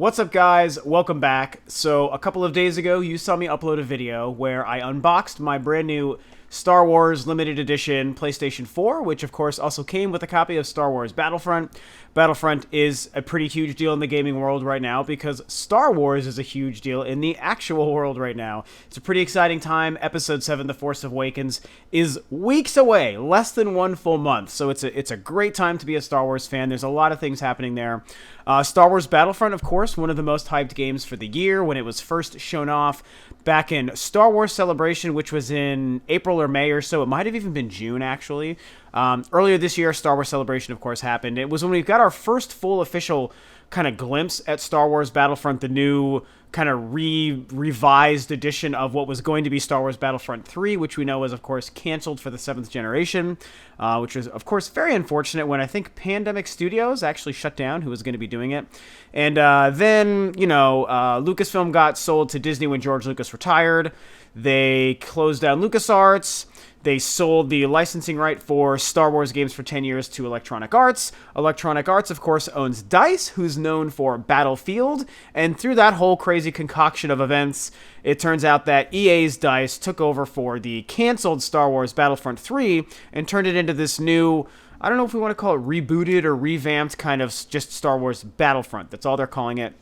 What's up, guys? Welcome back. So a couple of days ago, you saw me upload a video where I unboxed my brand new Star Wars Limited Edition PlayStation 4, which of course also came with a copy of Star Wars Battlefront. Battlefront is a pretty huge deal in the gaming world right now because Star Wars is a huge deal in the actual world right now. It's a pretty exciting time. Episode 7, The Force Awakens, is weeks away, less than one full month. So it's a great time to be a Star Wars fan. There's a lot of things happening there. Star Wars Battlefront, of course, one of the most hyped games for the year when it was first shown off back in Star Wars Celebration, which was in April or May or so. It might have even been June, actually. Earlier this year, Star Wars Celebration, of course, happened. It was when we got our first full official kind of glimpse at Star Wars Battlefront, the new kind of revised edition of what was going to be Star Wars Battlefront 3, which we know was, of course, canceled for the 7th generation, which was, of course, very unfortunate when I think Pandemic Studios actually shut down, who was going to be doing it. And then, Lucasfilm got sold to Disney when George Lucas retired. They closed down LucasArts. They sold the licensing right for Star Wars games for 10 years to Electronic Arts. Electronic Arts, of course, owns DICE, who's known for Battlefield. And through that whole crazy concoction of events, it turns out that EA's DICE took over for the canceled Star Wars Battlefront 3 and turned it into this new, I don't know if we want to call it rebooted or revamped kind of just Star Wars Battlefront. That's all they're calling it.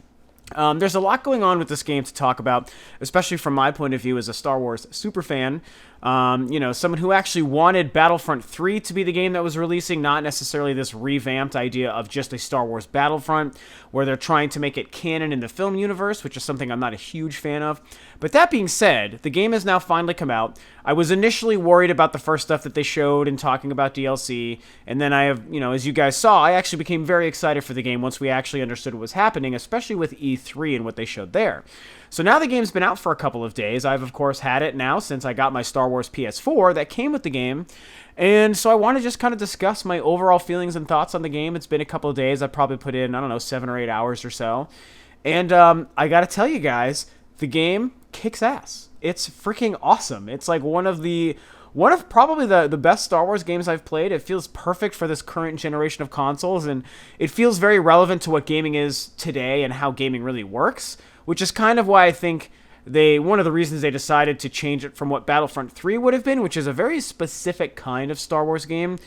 There's a lot going on with this game to talk about, especially from my point of view as a Star Wars superfan. Someone who actually wanted Battlefront 3 to be the game that was releasing, not necessarily this revamped idea of just a Star Wars Battlefront, where they're trying to make it canon in the film universe, which is something I'm not a huge fan of. But that being said, the game has now finally come out. I was initially worried about the first stuff that they showed and talking about DLC, and then I have, as you guys saw, I actually became very excited for the game once we actually understood what was happening, especially with E3 and what they showed there. So now the game's been out for a couple of days. I've, of course, had it now since I got my Star Wars PS4 that came with the game. And so I want to just kind of discuss my overall feelings and thoughts on the game. It's been a couple of days. I've probably put in, 7 or 8 hours or so. And I got to tell you guys, the game kicks ass. It's freaking awesome. It's like one of probably the best Star Wars games I've played. It feels perfect for this current generation of consoles, and it feels very relevant to what gaming is today and how gaming really works, which is kind of why I think one of the reasons they decided to change it from what Battlefront 3 would have been, which is a very specific kind of Star Wars game,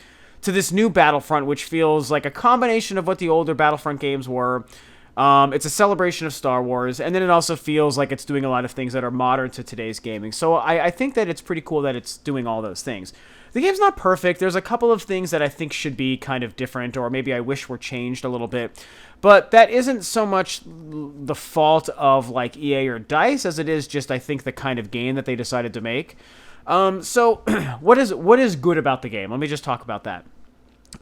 to this new Battlefront, which feels like a combination of what the older Battlefront games were. It's a celebration of Star Wars, and then it also feels like it's doing a lot of things that are modern to today's gaming. So I think that it's pretty cool that it's doing all those things. The game's not perfect. There's a couple of things that I think should be kind of different, or maybe I wish were changed a little bit. But that isn't so much the fault of like EA or DICE as it is just, I think, the kind of game that they decided to make. So what is good about the game? Let me just talk about that.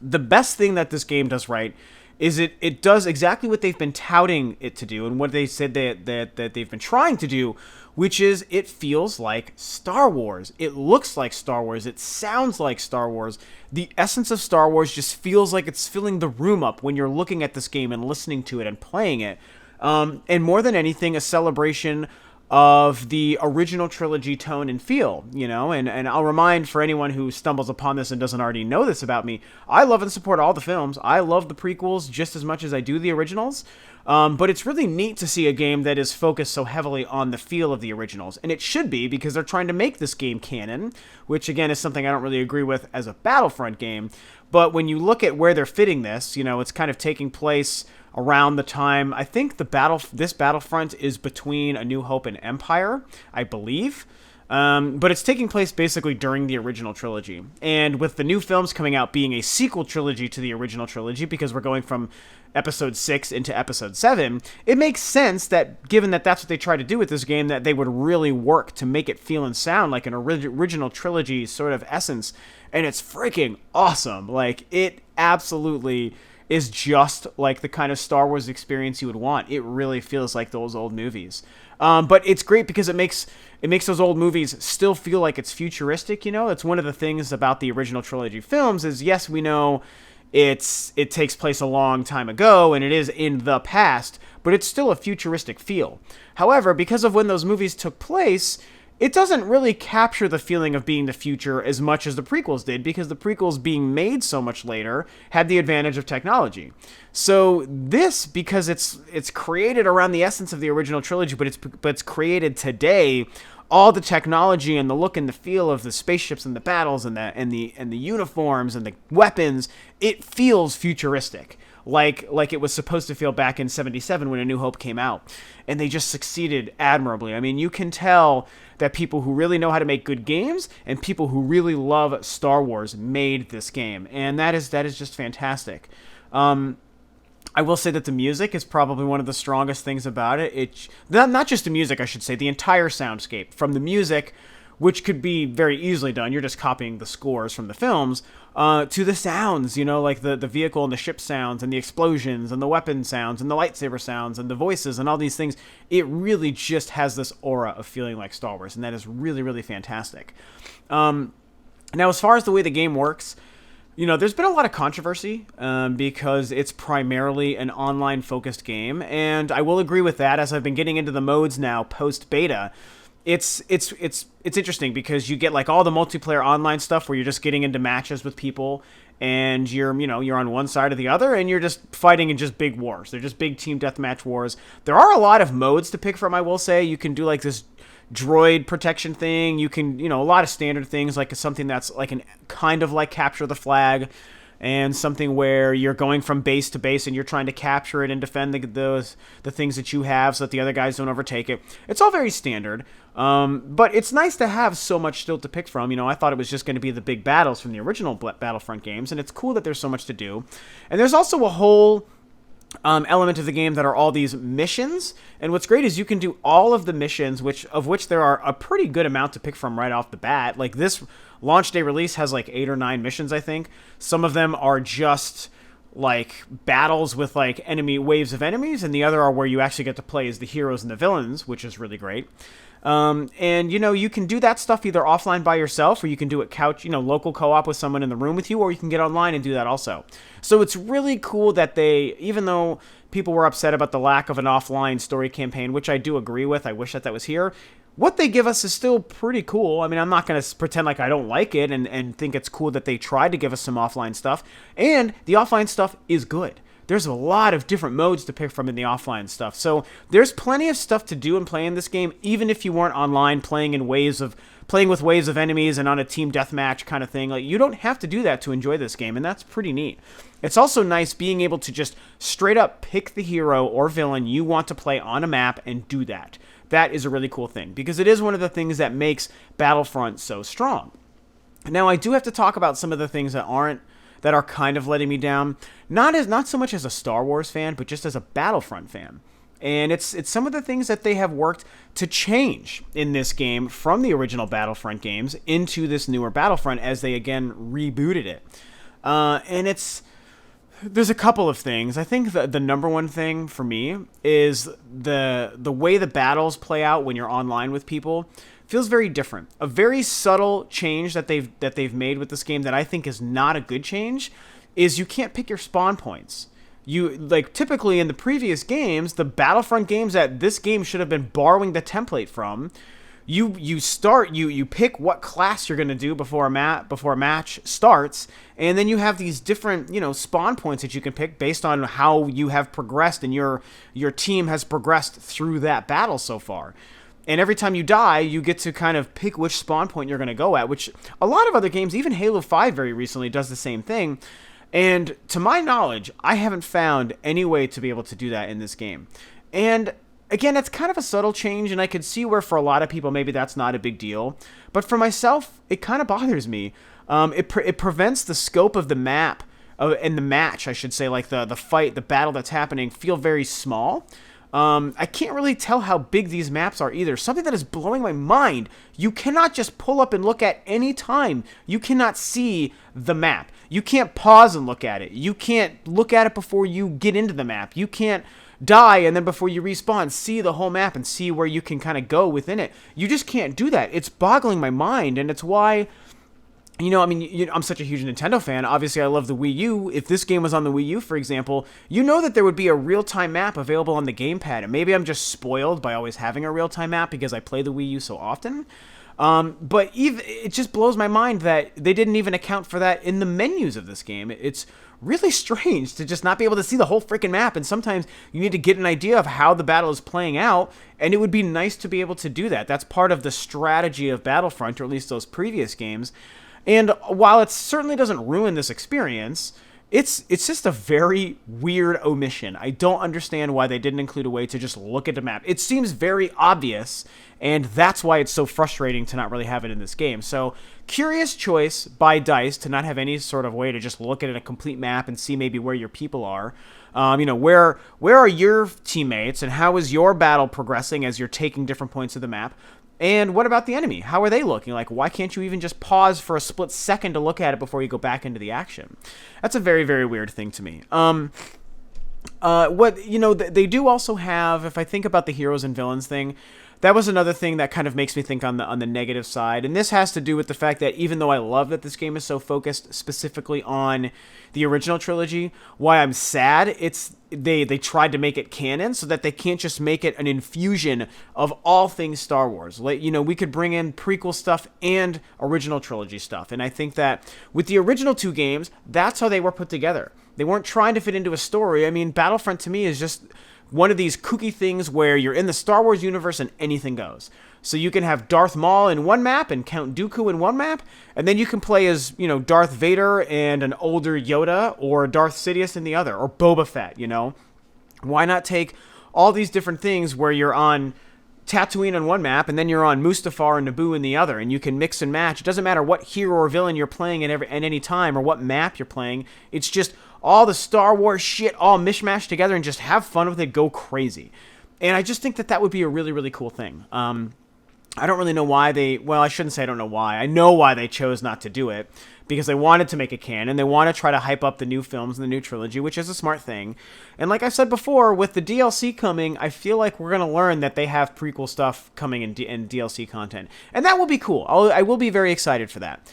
The best thing that this game does right is it does exactly what they've been touting it to do and what they said that they've been trying to do, which is it feels like Star Wars. It looks like Star Wars. It sounds like Star Wars. The essence of Star Wars just feels like it's filling the room up when you're looking at this game and listening to it and playing it. And more than anything, a celebration of the original trilogy tone and feel, and I'll remind for anyone who stumbles upon this and doesn't already know this about me, I love and support all the films. I love the prequels just as much as I do the originals, but it's really neat to see a game that is focused so heavily on the feel of the originals, and it should be because they're trying to make this game canon, which again is something I don't really agree with as a Battlefront game, but when you look at where they're fitting this, it's kind of taking place around the time, I think this Battlefront is between A New Hope and Empire, I believe. But it's taking place basically during the original trilogy. And with the new films coming out being a sequel trilogy to the original trilogy, because we're going from Episode 6 into Episode 7, it makes sense that, given that that's what they try to do with this game, that they would really work to make it feel and sound like an original trilogy sort of essence. And it's freaking awesome. Like, it absolutely is just like the kind of Star Wars experience you would want. It really feels like those old movies. But it's great because it makes those old movies still feel like it's futuristic, It's one of the things about the original trilogy films is, yes, we know it takes place a long time ago and it is in the past, but it's still a futuristic feel. However, because of when those movies took place, it doesn't really capture the feeling of being the future as much as the prequels did, because the prequels being made so much later had the advantage of technology. So this, because it's created around the essence of the original trilogy, but it's created today, all the technology and the look and the feel of the spaceships and the battles and the uniforms and the weapons, it feels futuristic, like it was supposed to feel back in '77 when A New Hope came out. And they just succeeded admirably. I mean, you can tell that people who really know how to make good games and people who really love Star Wars made this game, and that is just fantastic. I will say that the music is probably one of the strongest things about it. Not just the music, I should say, the entire soundscape. From the music, which could be very easily done, you're just copying the scores from the films, to the sounds, like the vehicle and the ship sounds and the explosions and the weapon sounds and the lightsaber sounds and the voices and all these things. It really just has this aura of feeling like Star Wars, and that is really, really fantastic. Now, as far as the way the game works, there's been a lot of controversy because it's primarily an online-focused game, and I will agree with that. As I've been getting into the modes now post-beta, it's interesting because you get like all the multiplayer online stuff where you're just getting into matches with people, and you're on one side or the other, and you're just fighting in just big wars. They're just big team deathmatch wars. There are a lot of modes to pick from, I will say. You can do like this droid protection thing. You can, a lot of standard things, like something that's like an kind of like capture the flag, and something where you're going from base to base and you're trying to capture it and defend the things that you have so that the other guys don't overtake it. It's all very standard, but it's nice to have so much still to pick from. I thought it was just going to be the big battles from the original Battlefront games, and it's cool that there's so much to do. And there's also a whole element of the game that are all these missions, and what's great is you can do all of the missions, of which there are a pretty good amount to pick from right off the bat. Like this launch day release has like 8 or 9 missions, I think. Some of them are just like battles with like waves of enemies, and the other are where you actually get to play as the heroes and the villains, which is really great. And you can do that stuff either offline by yourself, or you can do it local co-op with someone in the room with you, or you can get online and do that also. So it's really cool that even though people were upset about the lack of an offline story campaign, which I do agree with, I wish that was here, what they give us is still pretty cool. I mean, I'm not going to pretend like I don't like it and think it's cool that they tried to give us some offline stuff, and the offline stuff is good. There's a lot of different modes to pick from in the offline stuff. So there's plenty of stuff to do and play in this game, even if you weren't online playing with waves of enemies and on a team deathmatch kind of thing. Like, you don't have to do that to enjoy this game, and that's pretty neat. It's also nice being able to just straight up pick the hero or villain you want to play on a map and do that. That is a really cool thing, because it is one of the things that makes Battlefront so strong. Now, I do have to talk about some of the things that are kind of letting me down. Not so much as a Star Wars fan, but just as a Battlefront fan. And it's some of the things that they have worked to change in this game from the original Battlefront games into this newer Battlefront as they again rebooted it. And there's a couple of things. I think the number one thing for me is the way the battles play out when you're online with people feels very different. A very subtle change that they've made with this game that I think is not a good change is you can't pick your spawn points. Typically in the previous games, the Battlefront games that this game should have been borrowing the template from, you pick what class you're going to do before a match starts, and then you have these different, spawn points that you can pick based on how you have progressed and your team has progressed through that battle so far. And every time you die, you get to kind of pick which spawn point you're going to go at, which a lot of other games, even Halo 5 very recently, does the same thing. And to my knowledge, I haven't found any way to be able to do that in this game. And again, that's kind of a subtle change, and I could see where for a lot of people maybe that's not a big deal. But for myself, it kind of bothers me. It prevents the scope of the map, and the match, I should say, like the fight, the battle that's happening, feel very small. I can't really tell how big these maps are either. Something that is blowing my mind. You cannot just pull up and look at any time. You cannot see the map. You can't pause and look at it. You can't look at it before you get into the map. You can't die and then before you respawn, see the whole map and see where you can kind of go within it. You just can't do that. It's boggling my mind, and it's why... I'm such a huge Nintendo fan. Obviously, I love the Wii U. If this game was on the Wii U, for example, that there would be a real-time map available on the gamepad. And maybe I'm just spoiled by always having a real-time map because I play the Wii U so often. But even it just blows my mind that they didn't even account for that in the menus of this game. It's really strange to just not be able to see the whole freaking map, and sometimes you need to get an idea of how the battle is playing out, and it would be nice to be able to do that. That's part of the strategy of Battlefront, or at least those previous games. And while it certainly doesn't ruin this experience, it's just a very weird omission. I don't understand why they didn't include a way to just look at the map. It seems very obvious, and that's why it's so frustrating to not really have it in this game. So, curious choice by DICE to not have any sort of way to just look at a complete map and see maybe where your people are. Where are your teammates, and how is your battle progressing as you're taking different points of the map? And what about the enemy? How are they looking? Like, why can't you even just pause for a split second to look at it before you go back into the action? That's a very, very weird thing to me. They do also have, if I think about the heroes and villains thing, that was another thing that kind of makes me think on the negative side. And this has to do with the fact that even though I love that this game is so focused specifically on the original trilogy, why I'm sad, they tried to make it canon so that they can't just make it an infusion of all things Star Wars. Like, we could bring in prequel stuff and original trilogy stuff. And I think that with the original two games, that's how they were put together. They weren't trying to fit into a story. I mean, Battlefront to me is just one of these kooky things where you're in the Star Wars universe and anything goes. So you can have Darth Maul in one map and Count Dooku in one map, and then you can play as, Darth Vader and an older Yoda, or Darth Sidious in the other, or Boba Fett, Why not take all these different things where you're on Tatooine on one map, and then you're on Mustafar and Naboo in the other, and you can mix and match. It doesn't matter what hero or villain you're playing at any time, or what map you're playing. It's just all the Star Wars shit all mishmashed together, and just have fun with it, go crazy. And I just think that would be a really, really cool thing. I don't really know why I shouldn't say I don't know why. I know why they chose not to do it, because they wanted to make it canon. They want to try to hype up the new films and the new trilogy, which is a smart thing. And like I said before, with the DLC coming, I feel like we're going to learn that they have prequel stuff coming in DLC content. And that will be cool. I will be very excited for that.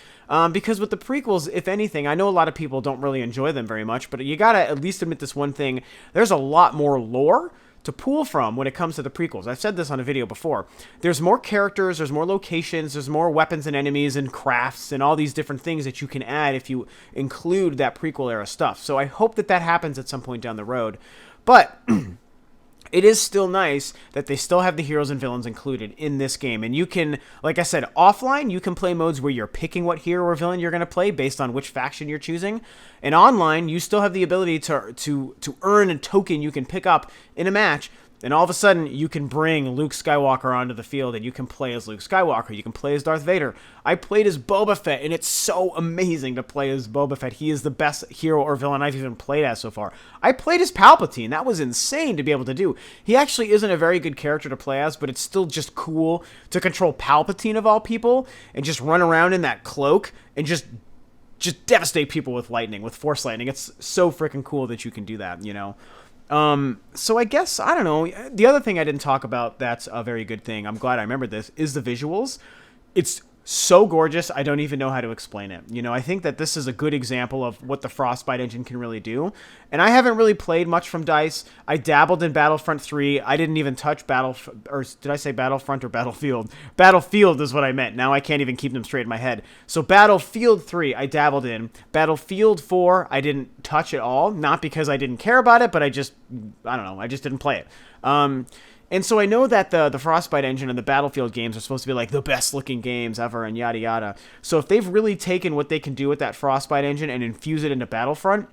Because with the prequels, if anything, I know a lot of people don't really enjoy them very much, but you gotta at least admit this one thing: there's a lot more lore to pull from when it comes to the prequels. I've said this on a video before. There's more characters, there's more locations, there's more weapons and enemies and crafts and all these different things that you can add if you include that prequel era stuff. So I hope that happens at some point down the road. But it is still nice that they still have the heroes and villains included in this game. And you can, like I said, offline, you can play modes where you're picking what hero or villain you're going to play based on which faction you're choosing. And online, you still have the ability to earn a token you can pick up in a match. And all of a sudden, you can bring Luke Skywalker onto the field, and you can play as Luke Skywalker. You can play as Darth Vader. I played as Boba Fett, and it's so amazing to play as Boba Fett. He is the best hero or villain I've even played as so far. I played as Palpatine. That was insane to be able to do. He actually isn't a very good character to play as, but it's still just cool to control Palpatine of all people and just run around in that cloak and just devastate people with lightning, with Force lightning. It's so freaking cool that you can do that, So I guess, I don't know, the other thing I didn't talk about that's a very good thing, I'm glad I remembered this, is the visuals. It's so gorgeous, I don't even know how to explain it. I think that this is a good example of what the Frostbite engine can really do. And I haven't really played much from DICE. I dabbled in Battlefront 3. I didn't even touch or did I say Battlefront or Battlefield? Battlefield is what I meant. Now I can't even keep them straight in my head. So Battlefield 3, I dabbled in. Battlefield 4, I didn't touch at all. Not because I didn't care about it, but I just didn't play it. And so I know that the Frostbite engine and the Battlefield games are supposed to be like the best looking games ever and yada yada. So if they've really taken what they can do with that Frostbite engine and infuse it into Battlefront,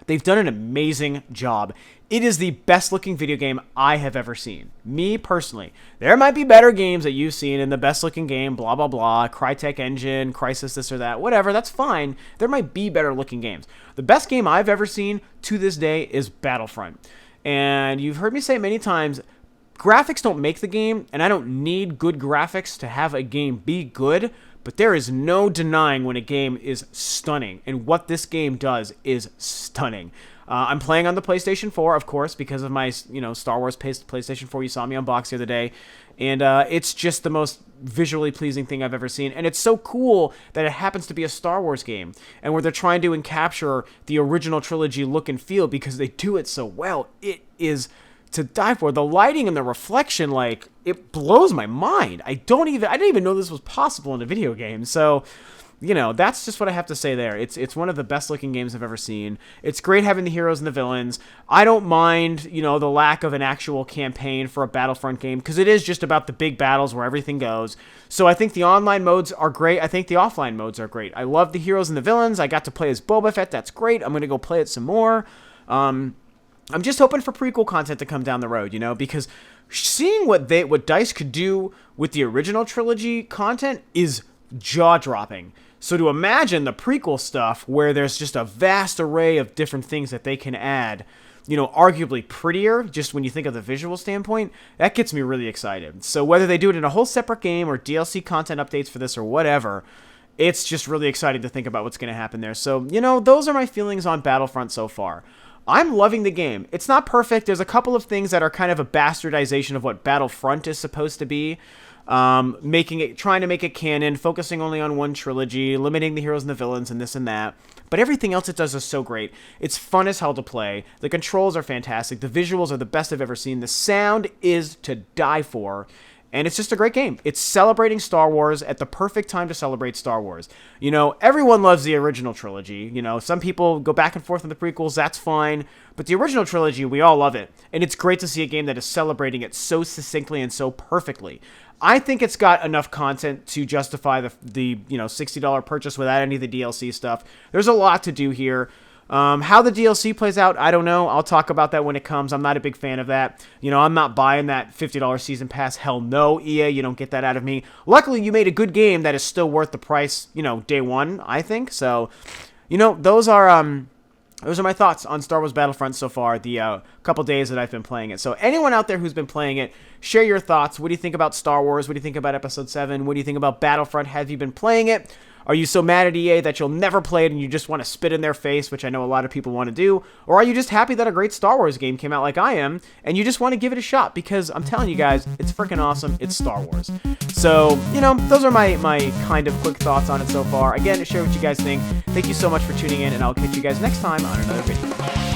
they've done an amazing job. It is the best looking video game I have ever seen. Me personally. There might be better games that you've seen in the best looking game, blah blah blah, Crytek engine, Crysis this or that, whatever, that's fine. There might be better looking games. The best game I've ever seen to this day is Battlefront. And you've heard me say it many times, graphics don't make the game, and I don't need good graphics to have a game be good, but there is no denying when a game is stunning, and what this game does is stunning. I'm playing on the PlayStation 4, of course, because of my Star Wars PlayStation 4 you saw me unbox the other day, and it's just the most visually pleasing thing I've ever seen, and it's so cool that it happens to be a Star Wars game, and where they're trying to capture the original trilogy look and feel because they do it so well. It is to die for. The lighting and the reflection, like, it blows my mind. I didn't even know this was possible in a video game. So, you know, that's just what I have to say there. It's one of the best looking games I've ever seen. It's great having the heroes and the villains. I don't mind, you know, the lack of an actual campaign for a Battlefront game, because it is just about the big battles where everything goes. So I think the online modes are great. I think the offline modes are great. I love the heroes and the villains. I got to play as Boba Fett. That's great. I'm going to go play it some more. I'm just hoping for prequel content to come down the road, you know, because seeing what DICE could do with the original trilogy content is jaw-dropping. So to imagine the prequel stuff where there's just a vast array of different things that they can add, you know, arguably prettier, just when you think of the visual standpoint, that gets me really excited. So whether they do it in a whole separate game or DLC content updates for this or whatever, it's just really exciting to think about what's going to happen there. So, you know, those are my feelings on Battlefront so far. I'm loving the game. It's not perfect. There's a couple of things that are kind of a bastardization of what Battlefront is supposed to be. Trying to make it canon, focusing only on one trilogy, limiting the heroes and the villains and this and that. But everything else it does is so great. It's fun as hell to play. The controls are fantastic. The visuals are the best I've ever seen. The sound is to die for. And it's just a great game. It's celebrating Star Wars at the perfect time to celebrate Star Wars. You know, everyone loves the original trilogy. You know, some people go back and forth on the prequels. That's fine. But the original trilogy, we all love it. And it's great to see a game that is celebrating it so succinctly and so perfectly. I think it's got enough content to justify the you know, $60 purchase without any of the DLC stuff. There's a lot to do here. How the DLC plays out, I don't know. I'll talk about that when it comes. I'm not a big fan of that. You know, I'm not buying that $50 season pass. Hell no, EA, you don't get that out of me. Luckily, you made a good game that is still worth the price, you know, day one, I think. So, you know, those are my thoughts on Star Wars Battlefront so far, the couple days that I've been playing it. So anyone out there who's been playing it, share your thoughts. What do you think about Star Wars? What do you think about Episode 7? What do you think about Battlefront? Have you been playing it? Are you so mad at EA that you'll never play it and you just want to spit in their face, which I know a lot of people want to do? Or are you just happy that a great Star Wars game came out like I am, and you just want to give it a shot? Because I'm telling you guys, it's freaking awesome. It's Star Wars. So, you know, those are my kind of quick thoughts on it so far. Again, share what you guys think. Thank you so much for tuning in, and I'll catch you guys next time on another video.